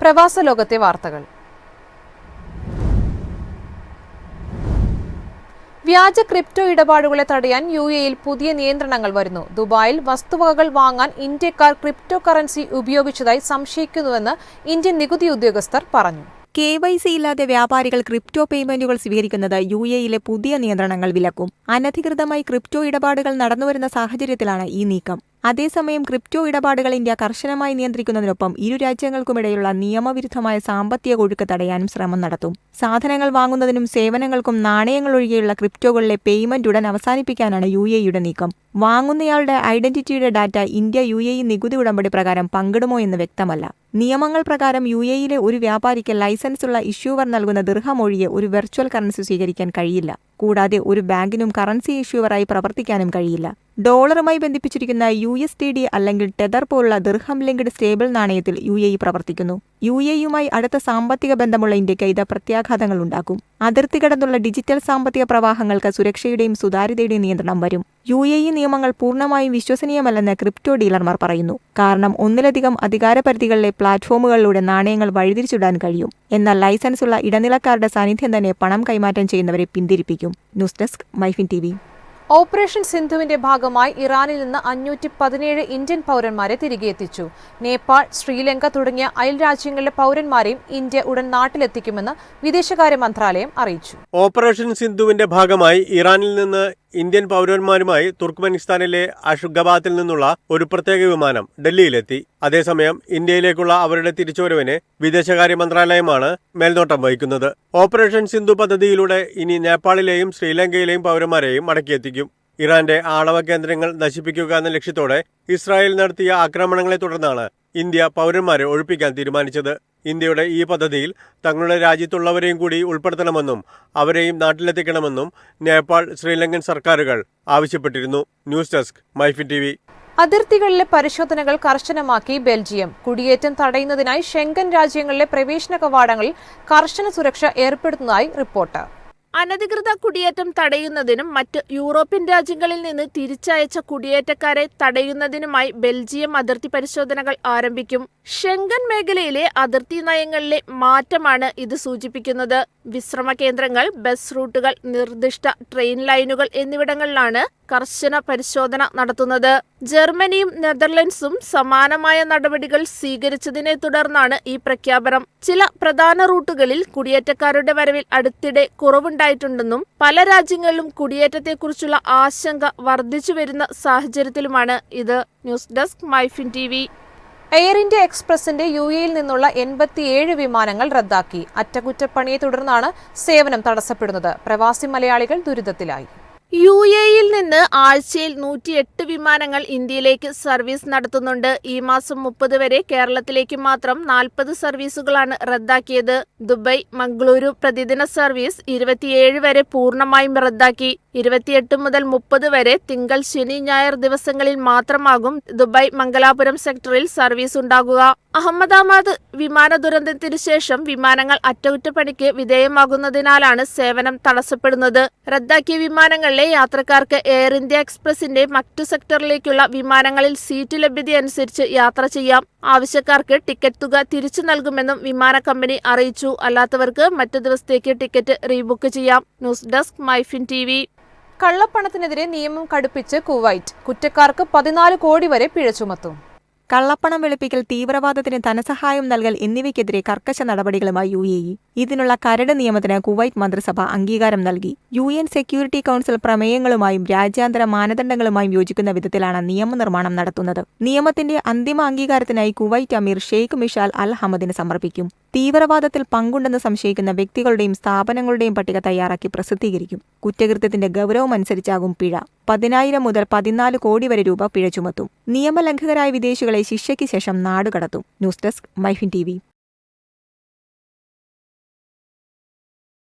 പ്രവാസ ലോകത്തെ വാർത്തകൾ. വ്യാജ ക്രിപ്റ്റോ ഇടപാടുകളെ തടയാൻ യുഎഇയിൽ പുതിയ നിയന്ത്രണങ്ങൾ വരുന്നു. ദുബായിൽ വസ്തുവകകൾ വാങ്ങാൻ ഇന്ത്യക്കാർ ക്രിപ്റ്റോ കറൻസി ഉപയോഗിച്ചതായി സംശയിക്കുന്നുവെന്ന് ഇന്ത്യൻ നികുതി ഉദ്യോഗസ്ഥർ പറഞ്ഞു. KYC ഇല്ലാതെ വ്യാപാരികൾ ക്രിപ്റ്റോ പേയ്മെന്റുകൾ സ്വീകരിക്കുന്നത് യുഎഇയിലെ പുതിയ നിയന്ത്രണങ്ങൾ വിലക്കും. അനധികൃതമായി ക്രിപ്റ്റോ ഇടപാടുകൾ നടന്നുവരുന്ന സാഹചര്യത്തിലാണ് ഈ നീക്കം. അതേസമയം ക്രിപ്റ്റോ ഇടപാടുകൾ ഇന്ത്യ കർശനമായി നിയന്ത്രിക്കുന്നതിനൊപ്പം ഇരു രാജ്യങ്ങൾക്കുമിടയിലുള്ള നിയമവിരുദ്ധമായ സാമ്പത്തിക ഒഴുക്ക് തടയാനും ശ്രമം നടത്തും. സാധനങ്ങൾ വാങ്ങുന്നതിനും സേവനങ്ങൾക്കും നാണയങ്ങൾ ഒഴികെയുള്ള ക്രിപ്റ്റോകളിലെ പേയ്മെന്റ് ഉടൻ അവസാനിപ്പിക്കാനാണ് യുഎഇയുടെ നീക്കം. വാങ്ങുന്നയാളുടെ ഐഡന്റിറ്റിയുടെ ഡാറ്റ ഇന്ത്യ യുഎഇ നികുതി ഉടമ്പടി പ്രകാരം പങ്കിടുമോ എന്ന് വ്യക്തമല്ല. നിയമങ്ങൾ പ്രകാരം യുഎഇയിലെ ഒരു വ്യാപാരിക്ക് ലൈസൻസുള്ള ഇഷ്യൂവർ നൽകുന്ന ദിർഹം ഒഴികെ ഒരു വെർച്വൽ കറൻസി സ്വീകരിക്കാൻ കഴിയില്ല. കൂടാതെ ഒരു ബാങ്കിനും കറൻസി ഇഷ്യൂവറായി പ്രവർത്തിക്കാനും കഴിയില്ല. ഡോളറുമായി ബന്ധിപ്പിച്ചിരിക്കുന്ന USDT അല്ലെങ്കിൽ ടെതർ പോലുള്ള ദിർഹം ലിങ്ക്ഡ് സ്റ്റേബിൾ നാണയത്തിൽ യുഎഇ പ്രവർത്തിക്കുന്നു. യുഎഇയുമായി അടുത്ത സാമ്പത്തിക ബന്ധമുള്ള ഇന്ത്യക്ക് ഇത് പ്രത്യാഘാതങ്ങൾ ഉണ്ടാക്കും. അതിർത്തി കടന്നുള്ള ഡിജിറ്റൽ സാമ്പത്തിക പ്രവാഹങ്ങൾക്ക് സുരക്ഷയുടെയും സുതാര്യതയുടെയും നിയന്ത്രണം വരും. യുഎഇ നിയമങ്ങൾ പൂർണ്ണമായും വിശ്വസനീയമല്ലെന്ന് ക്രിപ്റ്റോ ഡീലർമാർ പറയുന്നു. കാരണം ഒന്നിലധികം അധികാരപരിധികളിലെ പ്ലാറ്റ്ഫോമുകളിലൂടെ നാണയങ്ങൾ വഴിതിരിച്ചിടാൻ കഴിയും. എന്നാൽ ലൈസൻസുള്ള ഇടനിലക്കാരുടെ സാന്നിധ്യം തന്നെ പണം കൈമാറ്റം ചെയ്യുന്നവരെ പിന്തിരിപ്പിക്കും. News desk Myfin TV. Operation സിന്ധുവിന്റെ ഭാഗമായി ഇറാനിൽ നിന്ന് 517 ഇന്ത്യൻ പൗരന്മാരെ തിരികെ എത്തിച്ചു. നേപ്പാൾ, ശ്രീലങ്ക തുടങ്ങിയ അയൽ രാജ്യങ്ങളിലെ പൗരന്മാരെയും ഇന്ത്യ ഉടൻ നാട്ടിലെത്തിക്കുമെന്ന് വിദേശകാര്യ മന്ത്രാലയം അറിയിച്ചു. ഓപ്പറേഷൻ സിന്ധുവിന്റെ ഭാഗമായി ഇറാനിൽ നിന്ന് ഇന്ത്യൻ പൗരന്മാരുമായി തുർക്ക്മെനിസ്ഥാനിലെ അഷ്ഗബാത്തിൽ നിന്നുള്ള ഒരു പ്രത്യേക വിമാനം ഡൽഹിയിലെത്തി. അതേസമയം ഇന്ത്യയിലേക്കുള്ള അവരുടെ തിരിച്ചുവരവിന് വിദേശകാര്യ മന്ത്രാലയമാണ് മേൽനോട്ടം വഹിക്കുന്നത്. ഓപ്പറേഷൻ സിന്ധു പദ്ധതിയിലൂടെ ഇനി നേപ്പാളിലെയും ശ്രീലങ്കയിലെയും പൗരന്മാരെയും മടക്കിയെത്തിക്കും. ഇറാന്റെ ആണവ കേന്ദ്രങ്ങൾ നശിപ്പിക്കുക എന്ന ലക്ഷ്യത്തോടെ ഇസ്രായേൽ നടത്തിയ ആക്രമണങ്ങളെ തുടർന്നാണ് ഇന്ത്യ പൗരന്മാരെ ഒഴിപ്പിക്കാൻ തീരുമാനിച്ചത്. ഇന്ത്യയുടെ ഈ പദ്ധതിയിൽ തങ്ങളുടെ രാജ്യത്തുള്ളവരെയും കൂടി ഉൾപ്പെടുത്തണമെന്നും അവരെയും നാട്ടിലെത്തിക്കണമെന്നും നേപ്പാൾ, ശ്രീലങ്കൻ സർക്കാരുകൾ ആവശ്യപ്പെട്ടിരുന്നു. News desk Myfin TV. അതിർത്തികളിലെ പരിശോധനകൾ കർശനമാക്കി ബെൽജിയം. കുടിയേറ്റം തടയുന്നതിനായി ഷെങ്കൻ രാജ്യങ്ങളിലെ പ്രവേശന കവാടങ്ങളിൽ കർശന സുരക്ഷ ഏർപ്പെടുത്തുന്നതായി റിപ്പോർട്ട്. അനധികൃത കുടിയേറ്റം തടയുന്നതിനും മറ്റ് യൂറോപ്യൻ രാജ്യങ്ങളിൽ നിന്ന് തിരിച്ചയച്ച കുടിയേറ്റക്കാരെ തടയുന്നതിനുമായി ബെൽജിയം അതിർത്തി പരിശോധനകൾ ആരംഭിക്കും. ഷെങ്കൻ മേഖലയിലെ അതിർത്തി നയങ്ങളിലെ മാറ്റമാണ് ഇത് സൂചിപ്പിക്കുന്നത്. വിശ്രമ കേന്ദ്രങ്ങൾ, ബസ് റൂട്ടുകൾ, നിർദ്ദിഷ്ട ട്രെയിൻ ലൈനുകൾ എന്നിവിടങ്ങളിലാണ് കർശന പരിശോധന നടത്തുന്നത്. ജർമ്മനിയും നെതർലൻഡ്സും സമാനമായ നടപടികൾ സ്വീകരിച്ചതിനെ തുടർന്നാണ് ഈ പ്രഖ്യാപനം. ചില പ്രധാന റൂട്ടുകളിൽ കുടിയേറ്റക്കാരുടെ വരവിൽ അടുത്തിടെ കുറവുണ്ടായിട്ടുണ്ടെന്നും പല രാജ്യങ്ങളിലും കുടിയേറ്റത്തെക്കുറിച്ചുള്ള ആശങ്ക വർദ്ധിച്ചു വരുന്ന സാഹചര്യത്തിലുമാണ് ഇത്. News desk Myfin TV. Air India എക്സ്പ്രസിന്റെ യുഎഇയിൽ നിന്നുള്ള 87 വിമാനങ്ങൾ റദ്ദാക്കി. അറ്റകുറ്റപ്പണിയെ തുടർന്നാണ് സേവനം തടസ്സപ്പെടുന്നത്. പ്രവാസി മലയാളികൾ ദുരിതത്തിലായി. യുഎഇയിൽ നിന്ന് ആഴ്ചയിൽ 108 വിമാനങ്ങൾ ഇന്ത്യയിലേക്ക് സർവീസ് നടത്തുന്നുണ്ട്. ഈ മാസം 30 വരെ കേരളത്തിലേക്ക് മാത്രം 40 സർവീസുകളാണ് റദ്ദാക്കിയത്. ദുബായ്, മംഗളൂരു പ്രതിദിന സർവീസ് 27 വരെ പൂർണ്ണമായും റദ്ദാക്കി. 28 മുതൽ 30 വരെ തിങ്കൾ, ശനി, ഞായർ ദിവസങ്ങളിൽ മാത്രമാകും ദുബായ് മംഗലാപുരം സെക്ടറിൽ സർവീസ് ഉണ്ടാകുക. അഹമ്മദാബാദ് വിമാന ദുരന്തത്തിനു ശേഷം വിമാനങ്ങൾ അറ്റകുറ്റപ്പണിക്ക് വിധേയമാകുന്നതിനാലാണ് സേവനം തടസ്സപ്പെടുന്നത്. റദ്ദാക്കിയ വിമാനങ്ങളിലെ യാത്രക്കാർക്ക് എയർ ഇന്ത്യ എക്സ്പ്രസിന്റെ മറ്റു സെക്ടറിലേക്കുള്ള വിമാനങ്ങളിൽ സീറ്റ് ലഭ്യതയനുസരിച്ച് യാത്ര ചെയ്യാം. ആവശ്യക്കാർക്ക് ടിക്കറ്റ് തുക തിരിച്ചു നൽകുമെന്നും വിമാന കമ്പനി അറിയിച്ചു. അല്ലാത്തവർക്ക് മറ്റു ദിവസത്തേക്ക് ടിക്കറ്റ് റീബുക്ക് ചെയ്യാം. News desk Myfin TV. കള്ളപ്പണത്തിനെതിരെ നിയമം കടുപ്പിച്ച് കുവൈറ്റ്. കുറ്റക്കാർക്ക് 14 കോടി വരെ പിഴ ചുമത്തും. കള്ളപ്പണം വെളുപ്പിക്കൽ, തീവ്രവാദത്തിന് ധനസഹായം നൽകൽ എന്നിവയ്ക്കെതിരെ കർക്കശ നടപടികളുമായി യുഎഇ. ഇതിനുള്ള കരട് നിയമത്തിന് കുവൈറ്റ് മന്ത്രിസഭ അംഗീകാരം നൽകി. UN സെക്യൂരിറ്റി കൗൺസിൽ പ്രമേയങ്ങളുമായും രാജ്യാന്തര മാനദണ്ഡങ്ങളുമായും യോജിക്കുന്ന വിധത്തിലാണ് നിയമനിർമ്മാണം നടത്തുന്നത്. നിയമത്തിന്റെ അന്തിമ അംഗീകാരത്തിനായി കുവൈറ്റ് അമീർ ഷെയ്ഖ് മിഷാൽ അൽ ഹമദിന് സമർപ്പിക്കും. തീവ്രവാദത്തിൽ പങ്കുണ്ടെന്ന് സംശയിക്കുന്ന വ്യക്തികളുടെയും സ്ഥാപനങ്ങളുടെയും പട്ടിക തയ്യാറാക്കി പ്രസിദ്ധീകരിക്കും. കുറ്റകൃത്യത്തിന്റെ ഗൗരവമനുസരിച്ചാകും പിഴ. 10,000 മുതൽ 14 കോടി വരെ രൂപ പിഴ ചുമത്തും. നിയമലംഘകരായ വിദേശികളെ ശിക്ഷയ്ക്ക് ശേഷം നാടുകടത്തും. News desk Myfin TV.